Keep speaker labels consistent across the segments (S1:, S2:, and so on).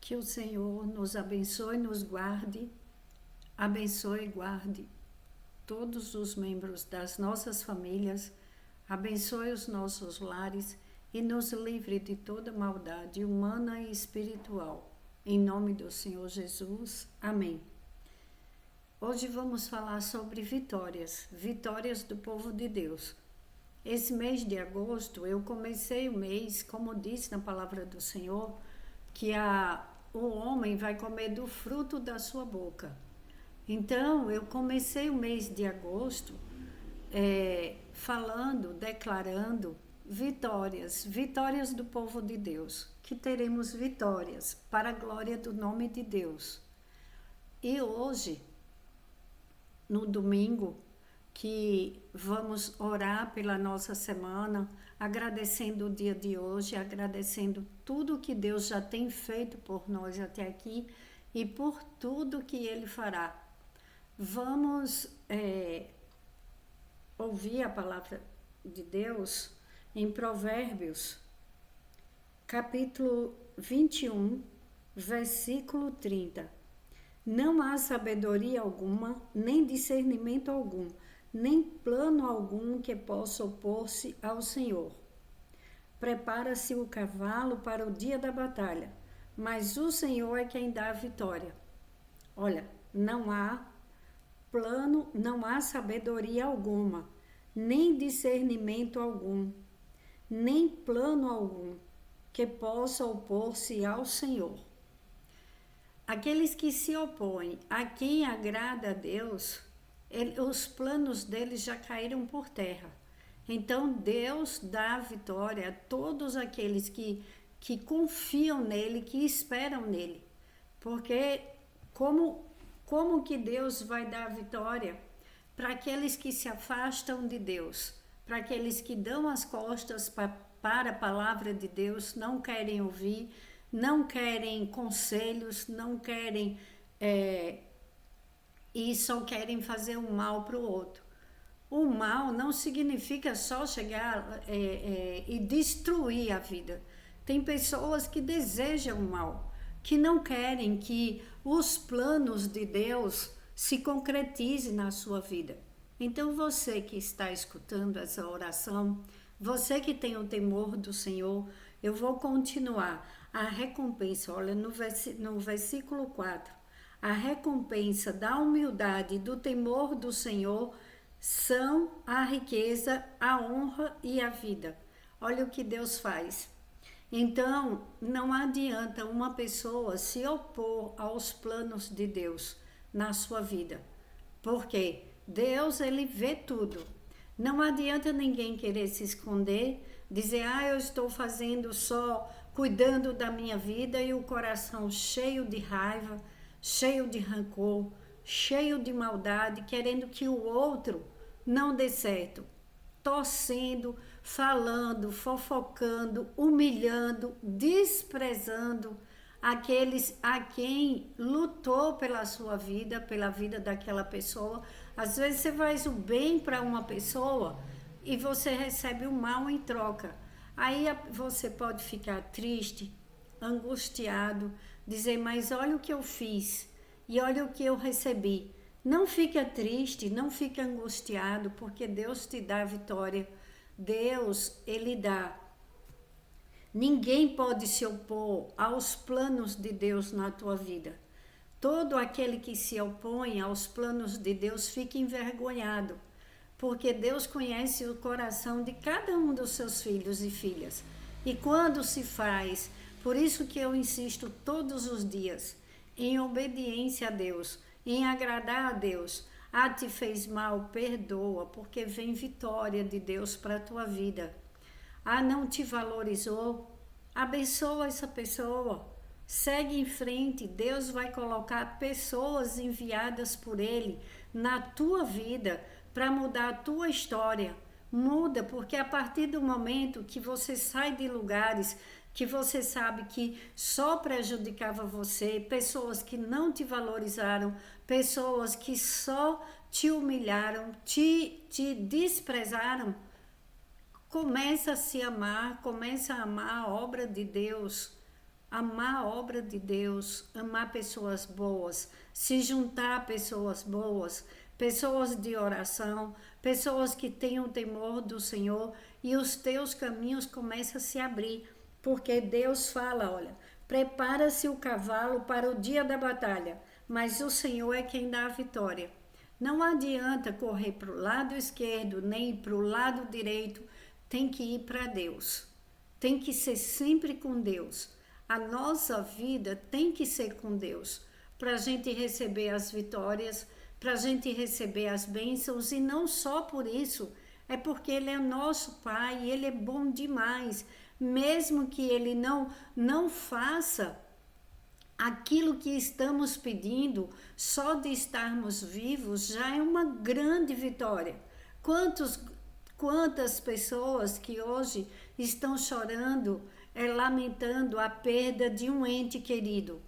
S1: Que o Senhor nos abençoe, nos guarde, abençoe e guarde todos os membros das nossas famílias, abençoe os nossos lares e nos livre de toda maldade humana e espiritual. Em nome do Senhor Jesus. Amém. Hoje vamos falar sobre vitórias do povo de Deus. Esse mês de agosto, eu comecei o mês, como diz na palavra do Senhor, que o homem vai comer do fruto da sua boca. Então, eu comecei o mês de agosto falando, declarando vitórias do povo de Deus, que teremos vitórias para a glória do nome de Deus. E hoje, no domingo, que vamos orar pela nossa semana, agradecendo o dia de hoje, agradecendo tudo que Deus já tem feito por nós até aqui e por tudo que Ele fará. Vamos ouvir a palavra de Deus em Provérbios, capítulo 21, versículo 30. Não há sabedoria alguma, nem discernimento algum, nem plano algum que possa opor-se ao Senhor. Prepara-se o cavalo para o dia da batalha, mas o Senhor é quem dá a vitória. Olha, não há plano, não há sabedoria alguma, nem discernimento algum, nem plano algum que possa opor-se ao Senhor. Aqueles que se opõem a quem agrada a Deus, os planos deles já caíram por terra. Então Deus dá a vitória a todos aqueles que confiam nele, que esperam nele. Porque como que Deus vai dar a vitória para aqueles que se afastam de Deus, para aqueles que dão as costas para a palavra de Deus, não querem ouvir, não querem conselhos, não querem e só querem fazer o mal para o outro. O mal não significa só chegar e destruir a vida. Tem pessoas que desejam o mal, que não querem que os planos de Deus se concretizem na sua vida. Então você que está escutando essa oração, você que tem o temor do Senhor, eu vou continuar. A recompensa, olha no versículo 4, a recompensa da humildade e do temor do Senhor são a riqueza, a honra e a vida. Olha o que Deus faz. Então, não adianta uma pessoa se opor aos planos de Deus na sua vida. Porque Deus, Ele vê tudo. Não adianta ninguém querer se esconder, dizer, eu estou fazendo só, cuidando da minha vida e o coração cheio de raiva, cheio de rancor, cheio de maldade, querendo que o outro não dê certo, torcendo, falando, fofocando, humilhando, desprezando aqueles a quem lutou pela sua vida, pela vida daquela pessoa. Às vezes você faz o bem para uma pessoa e você recebe o mal em troca. Aí você pode ficar triste, angustiado, dizer, mas olha o que eu fiz e olha o que eu recebi. Não fica triste, não fica angustiado, porque Deus te dá a vitória. Deus, Ele dá. Ninguém pode se opor aos planos de Deus na tua vida. Todo aquele que se opõe aos planos de Deus fica envergonhado, porque Deus conhece o coração de cada um dos seus filhos e filhas. E quando se faz, por isso que eu insisto todos os dias, em obediência a Deus, em agradar a Deus. Te fez mal, perdoa, porque vem vitória de Deus para a tua vida. Não te valorizou, abençoa essa pessoa, segue em frente. Deus vai colocar pessoas enviadas por Ele na tua vida para mudar a tua história. Muda, porque a partir do momento que você sai de lugares que você sabe que só prejudicava você, pessoas que não te valorizaram, pessoas que só te humilharam, te desprezaram, começa a se amar, começa a amar a obra de Deus, amar a obra de Deus, amar pessoas boas, se juntar a pessoas boas, pessoas de oração, pessoas que tenham temor do Senhor, e os teus caminhos começam a se abrir, porque Deus fala, olha, prepara-se o cavalo para o dia da batalha, mas o Senhor é quem dá a vitória. Não adianta correr para o lado esquerdo, nem para o lado direito, tem que ir para Deus. Tem que ser sempre com Deus. A nossa vida tem que ser com Deus, para a gente receber as vitórias, para a gente receber as bênçãos, e não só por isso, é porque Ele é nosso Pai, Ele é bom demais, mesmo que Ele não faça aquilo que estamos pedindo, só de estarmos vivos já é uma grande vitória. Quantas pessoas que hoje estão chorando, lamentando a perda de um ente querido.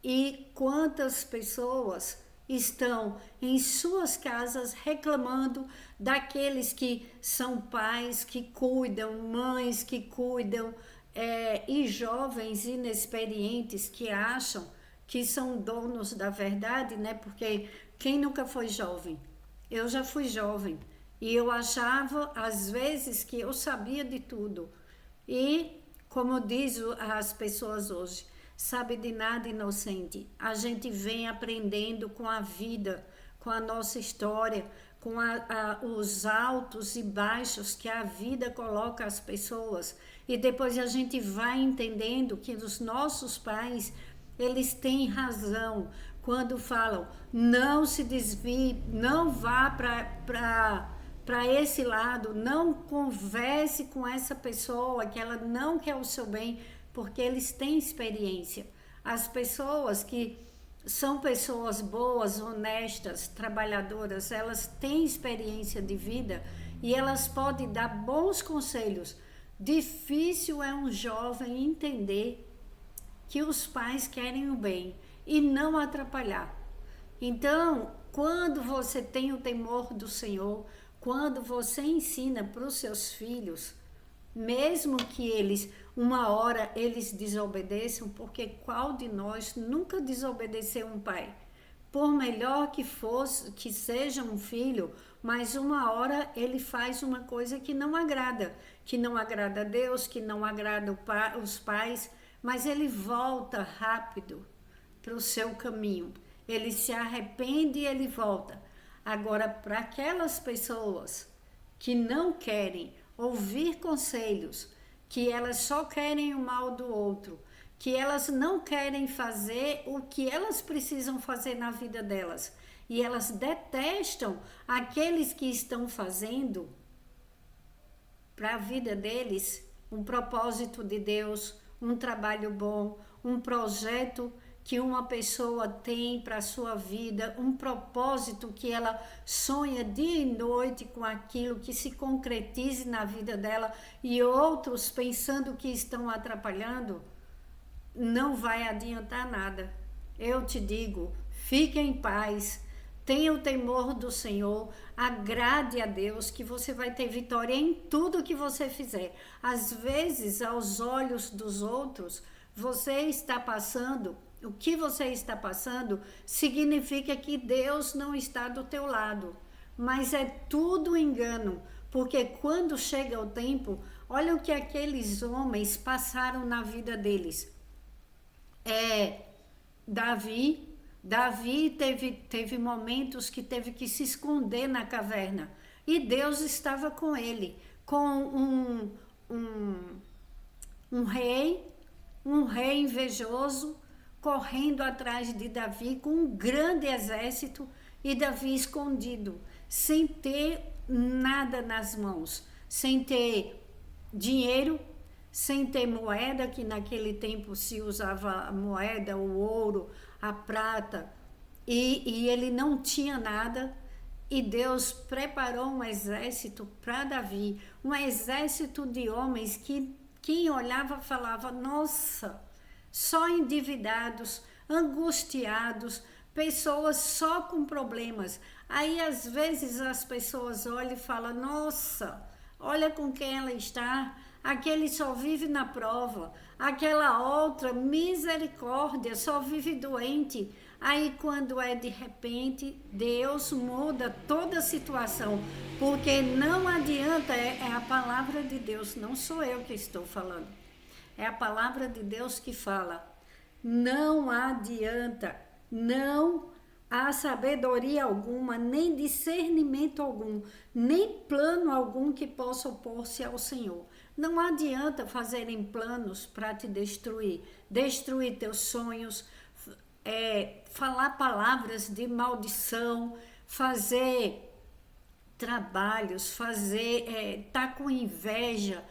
S1: E quantas pessoas estão em suas casas reclamando daqueles que são pais que cuidam, mães que cuidam, e jovens inexperientes que acham que são donos da verdade, né? Porque quem nunca foi jovem? Eu já fui jovem e eu achava às vezes que eu sabia de tudo. E como diz as pessoas hoje, sabe de nada, inocente. A gente vem aprendendo com a vida, com a nossa história, com os altos e baixos que a vida coloca as pessoas. E depois a gente vai entendendo que os nossos pais, eles têm razão quando falam, não se desvie, não vá para esse lado, não converse com essa pessoa que ela não quer o seu bem, porque eles têm experiência. As pessoas que são pessoas boas, honestas, trabalhadoras, elas têm experiência de vida e elas podem dar bons conselhos. Difícil é um jovem entender que os pais querem o bem e não atrapalhar. Então, quando você tem o temor do Senhor, quando você ensina para os seus filhos, mesmo que eles, uma hora eles desobedeçam, porque qual de nós nunca desobedeceu um pai? Por melhor que fosse, que seja um filho, mas uma hora ele faz uma coisa que não agrada a Deus, que não agrada os pais, mas ele volta rápido para o seu caminho. Ele se arrepende e ele volta. Agora, para aquelas pessoas que não querem ouvir conselhos, que elas só querem o mal do outro, que elas não querem fazer o que elas precisam fazer na vida delas, e elas detestam aqueles que estão fazendo para a vida deles um propósito de Deus, um trabalho bom, um projeto que uma pessoa tem para a sua vida, um propósito que ela sonha dia e noite com aquilo que se concretize na vida dela, e outros pensando que estão atrapalhando, não vai adiantar nada. Eu te digo, fique em paz, tenha o temor do Senhor, agrade a Deus, que você vai ter vitória em tudo que você fizer. Às vezes, aos olhos dos outros, você está passando, o que você está passando significa que Deus não está do teu lado, mas é tudo engano, porque quando chega o tempo, olha o que aqueles homens passaram na vida deles. Davi teve momentos que teve que se esconder na caverna, e Deus estava com ele, com um rei invejoso, correndo atrás de Davi com um grande exército, e Davi escondido, sem ter nada nas mãos, sem ter dinheiro, sem ter moeda, que naquele tempo se usava a moeda, o ouro, a prata, e ele não tinha nada, e Deus preparou um exército para Davi, um exército de homens que quem olhava falava, nossa, só endividados, angustiados, pessoas só com problemas. Aí às vezes as pessoas olham e falam, nossa, olha com quem ela está, aquele só vive na prova, aquela outra, misericórdia, só vive doente. Aí quando é de repente, Deus muda toda a situação, porque não adianta, é a palavra de Deus, não sou eu que estou falando, é a palavra de Deus que fala, não adianta, não há sabedoria alguma, nem discernimento algum, nem plano algum que possa opor-se ao Senhor. Não adianta fazerem planos para te destruir teus sonhos, falar palavras de maldição, fazer trabalhos, tá com inveja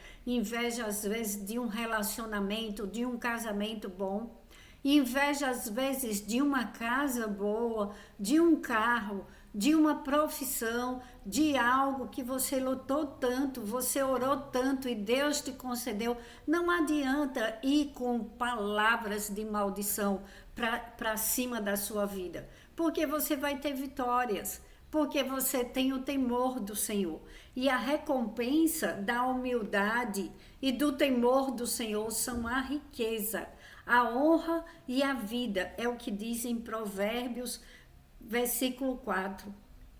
S1: às vezes de um relacionamento, de um casamento bom, inveja às vezes de uma casa boa, de um carro, de uma profissão, de algo que você lutou tanto, você orou tanto e Deus te concedeu. Não adianta ir com palavras de maldição para cima da sua vida, porque você vai ter vitórias, porque você tem o temor do Senhor. E a recompensa da humildade e do temor do Senhor são a riqueza, a honra e a vida, é o que diz em Provérbios, versículo 4,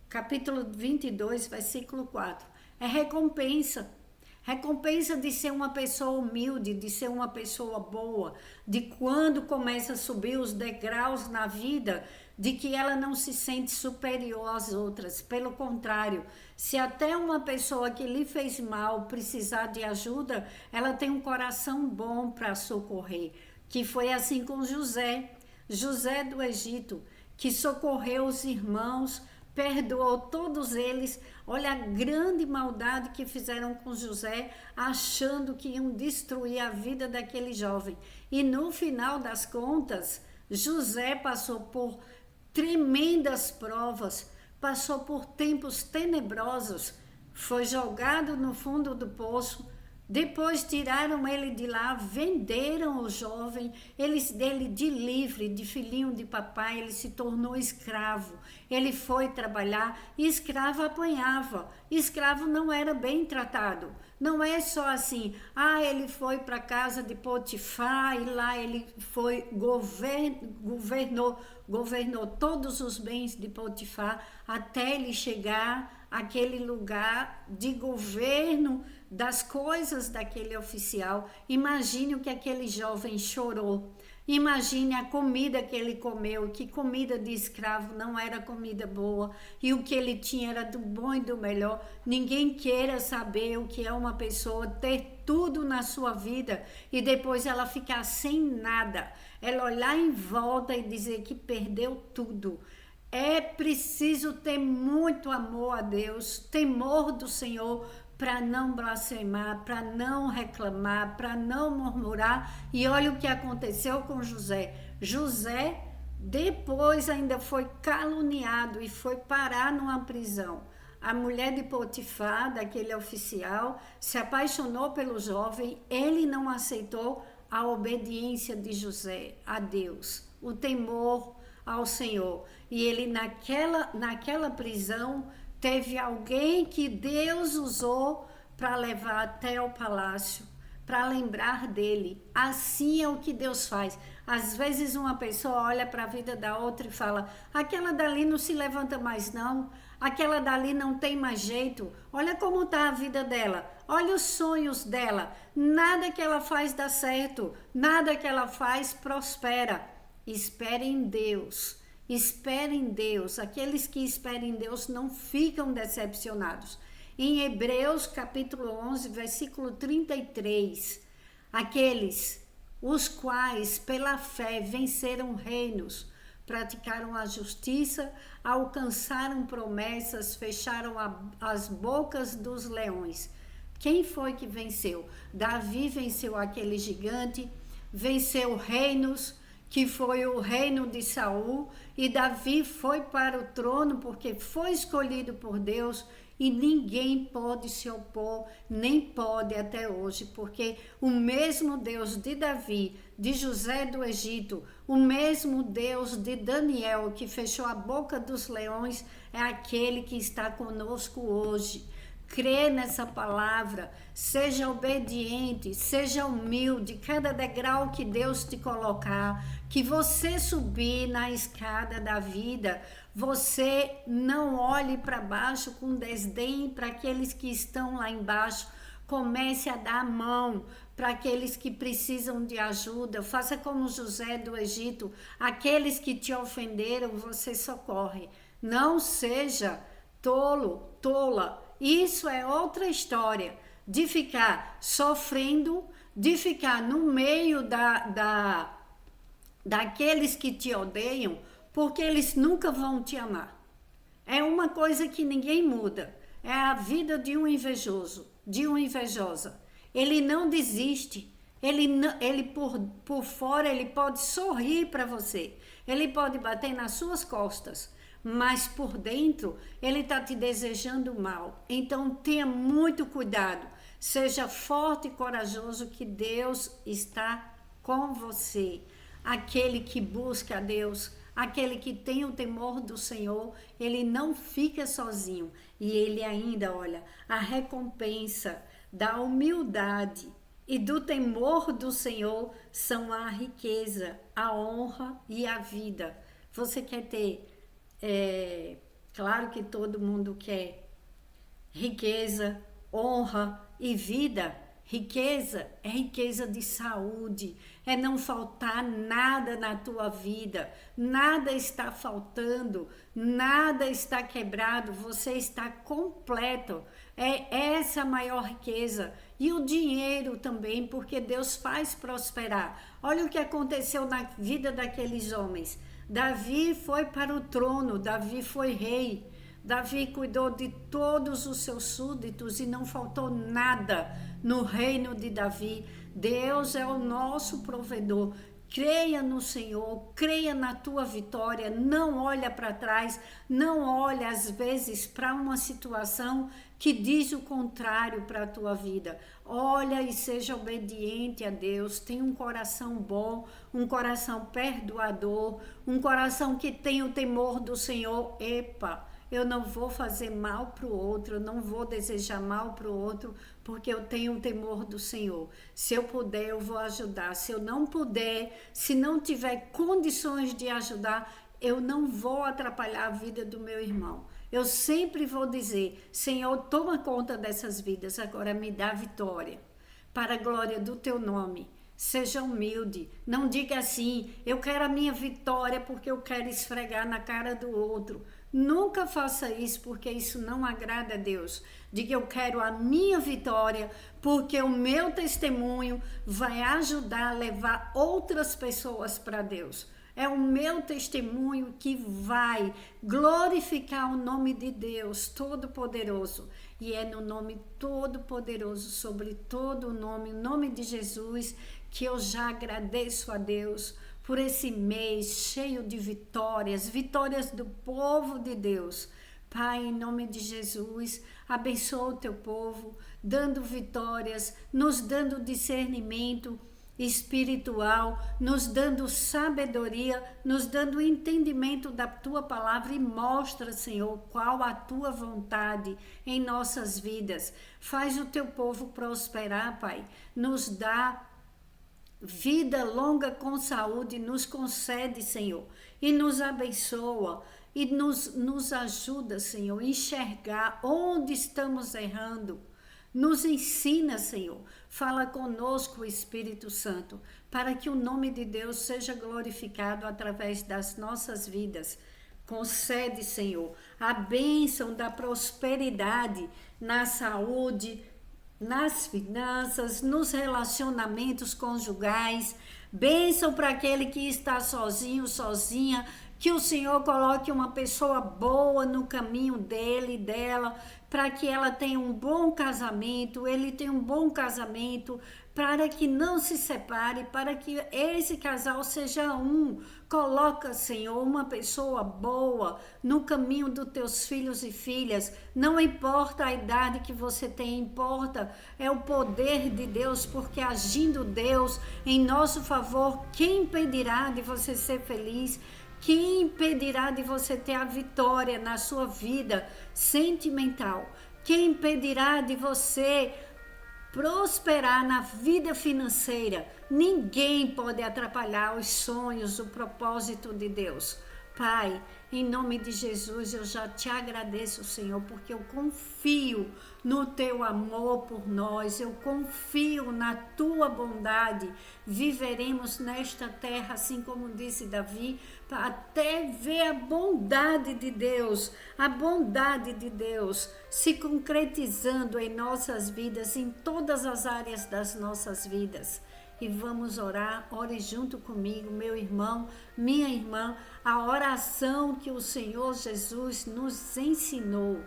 S1: capítulo 22, versículo 4. É recompensa de ser uma pessoa humilde, de ser uma pessoa boa, de quando começa a subir os degraus na vida, de que ela não se sente superior às outras. Pelo contrário, se até uma pessoa que lhe fez mal precisar de ajuda, ela tem um coração bom para socorrer, que foi assim com José do Egito, que socorreu os irmãos, perdoou todos eles. Olha a grande maldade que fizeram com José, achando que iam destruir a vida daquele jovem. E no final das contas, José passou por tremendas provas, passou por tempos tenebrosos, foi jogado no fundo do poço. Depois tiraram ele de lá, venderam o jovem, ele de livre, de filhinho de papai, ele se tornou escravo. Ele foi trabalhar e escravo apanhava. Escravo não era bem tratado. Não é só assim, ele foi para a casa de Potifar e lá ele foi, governou todos os bens de Potifar até ele chegar àquele lugar de governo das coisas daquele oficial. Imagine o que aquele jovem chorou. Imagine a comida que ele comeu, que comida de escravo não era comida boa, e o que ele tinha era do bom e do melhor. Ninguém queira saber o que é uma pessoa ter tudo na sua vida e depois ela ficar sem nada, ela olhar em volta e dizer que perdeu tudo. É preciso ter muito amor a Deus, temor do Senhor, para não blasfemar, para não reclamar, para não murmurar. E olha o que aconteceu com José. José depois ainda foi caluniado e foi parar numa prisão. A mulher de Potifar, daquele oficial, se apaixonou pelo jovem. Ele não aceitou a obediência de José a Deus, o temor ao Senhor. E ele naquela prisão teve alguém que Deus usou para levar até o palácio, para lembrar dele. Assim é o que Deus faz. Às vezes uma pessoa olha para a vida da outra e fala, aquela dali não se levanta mais não, aquela dali não tem mais jeito, olha como está a vida dela, olha os sonhos dela, nada que ela faz dá certo, nada que ela faz prospera. Espere em Deus. Espere em Deus. Aqueles que esperem em Deus não ficam decepcionados. Em Hebreus capítulo 11, versículo 33, aqueles os quais pela fé venceram reinos, praticaram a justiça, alcançaram promessas, fecharam as bocas dos leões. Quem foi que venceu? Davi venceu aquele gigante, venceu reinos, que foi o reino de Saul, e Davi foi para o trono porque foi escolhido por Deus, e ninguém pode se opor, nem pode até hoje, porque o mesmo Deus de Davi, de José do Egito, o mesmo Deus de Daniel, que fechou a boca dos leões, é aquele que está conosco hoje. crê nessa palavra, seja obediente, seja humilde, cada degrau que Deus te colocar, que você subir na escada da vida, você não olhe para baixo com desdém para aqueles que estão lá embaixo. Comece a dar a mão para aqueles que precisam de ajuda. Faça como José do Egito. Aqueles que te ofenderam, você socorre. Não seja tolo, tola. Isso é outra história. De ficar sofrendo, de ficar no meio daqueles que te odeiam, porque eles nunca vão te amar. É uma coisa que ninguém muda. É a vida de um invejoso, de uma invejosa. Ele não desiste. Ele por fora, ele pode sorrir para você. Ele pode bater nas suas costas. Mas por dentro, ele está te desejando mal. Então, tenha muito cuidado. Seja forte e corajoso, que Deus está com você. Aquele que busca a Deus, aquele que tem o temor do Senhor, ele não fica sozinho. E ele ainda, olha, a recompensa da humildade e do temor do Senhor são a riqueza, a honra e a vida. Você quer ter, claro que todo mundo quer riqueza, honra e vida. Riqueza é riqueza de saúde, é não faltar nada na tua vida, nada está faltando, nada está quebrado, você está completo. É essa a maior riqueza. E o dinheiro também, porque Deus faz prosperar. Olha o que aconteceu na vida daqueles homens. Davi foi para o trono, Davi foi rei. Davi cuidou de todos os seus súditos e não faltou nada no reino de Davi. Deus é o nosso provedor. Creia no Senhor, creia na tua vitória, não olha para trás, não olha às vezes para uma situação que diz o contrário para a tua vida. Olha e seja obediente a Deus, tenha um coração bom, um coração perdoador, um coração que tem o temor do Senhor. Eu não vou fazer mal para o outro, eu não vou desejar mal para o outro, porque eu tenho o temor do Senhor. Se eu puder, eu vou ajudar. Se eu não puder, se não tiver condições de ajudar, eu não vou atrapalhar a vida do meu irmão. Eu sempre vou dizer, Senhor, toma conta dessas vidas, agora me dá vitória, para a glória do teu nome. Seja humilde, não diga assim, eu quero a minha vitória porque eu quero esfregar na cara do outro. Nunca faça isso, porque isso não agrada a Deus. Diga, eu quero a minha vitória, porque o meu testemunho vai ajudar a levar outras pessoas para Deus. É o meu testemunho que vai glorificar o nome de Deus Todo-Poderoso. E é no nome Todo-Poderoso, sobre todo o nome de Jesus, que eu já agradeço a Deus por esse mês cheio de vitórias, vitórias do povo de Deus. Pai, em nome de Jesus, abençoa o teu povo, dando vitórias, nos dando discernimento espiritual, nos dando sabedoria, nos dando entendimento da tua palavra e mostra, Senhor, qual a tua vontade em nossas vidas. Faz o teu povo prosperar, Pai. Nos dá vida longa com saúde, nos concede, Senhor, e nos abençoa, e nos ajuda, Senhor, a enxergar onde estamos errando. Nos ensina, Senhor, fala conosco, Espírito Santo, para que o nome de Deus seja glorificado através das nossas vidas. Concede, Senhor, a bênção da prosperidade na saúde, nas finanças, nos relacionamentos conjugais. Bênção para aquele que está sozinho, sozinha, que o Senhor coloque uma pessoa boa no caminho dele e dela, para que ela tenha um bom casamento, ele tenha um bom casamento, para que não se separe, para que esse casal seja um. Coloca, Senhor, uma pessoa boa no caminho dos teus filhos e filhas. Não importa a idade que você tem, importa é o poder de Deus, porque agindo Deus em nosso favor, quem impedirá de você ser feliz? Quem impedirá de você ter a vitória na sua vida sentimental? Quem impedirá de você prosperar na vida financeira? Ninguém pode atrapalhar os sonhos, o propósito de Deus. Pai, em nome de Jesus, eu já te agradeço, Senhor, porque eu confio no teu amor por nós, eu confio na tua bondade. Viveremos nesta terra, assim como disse Davi, até ver a bondade de Deus se concretizando em nossas vidas, em todas as áreas das nossas vidas. E vamos orar, ore junto comigo, meu irmão, minha irmã, a oração que o Senhor Jesus nos ensinou.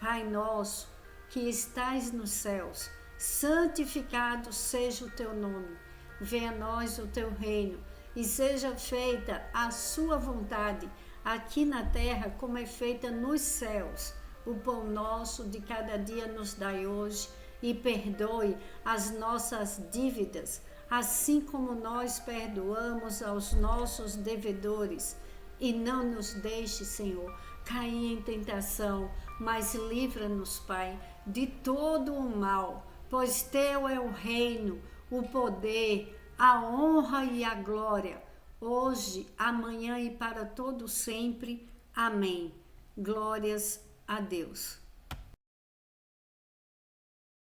S1: Pai nosso, que estais nos céus, santificado seja o teu nome. Venha a nós o teu reino e seja feita a sua vontade, aqui na terra como é feita nos céus. O pão nosso de cada dia nos dai hoje e perdoe as nossas dívidas, assim como nós perdoamos aos nossos devedores. E não nos deixe, Senhor, cair em tentação, mas livra-nos, Pai, de todo o mal, pois teu é o reino, o poder, a honra e a glória, hoje, amanhã e para todo sempre. Amém. Glórias a Deus.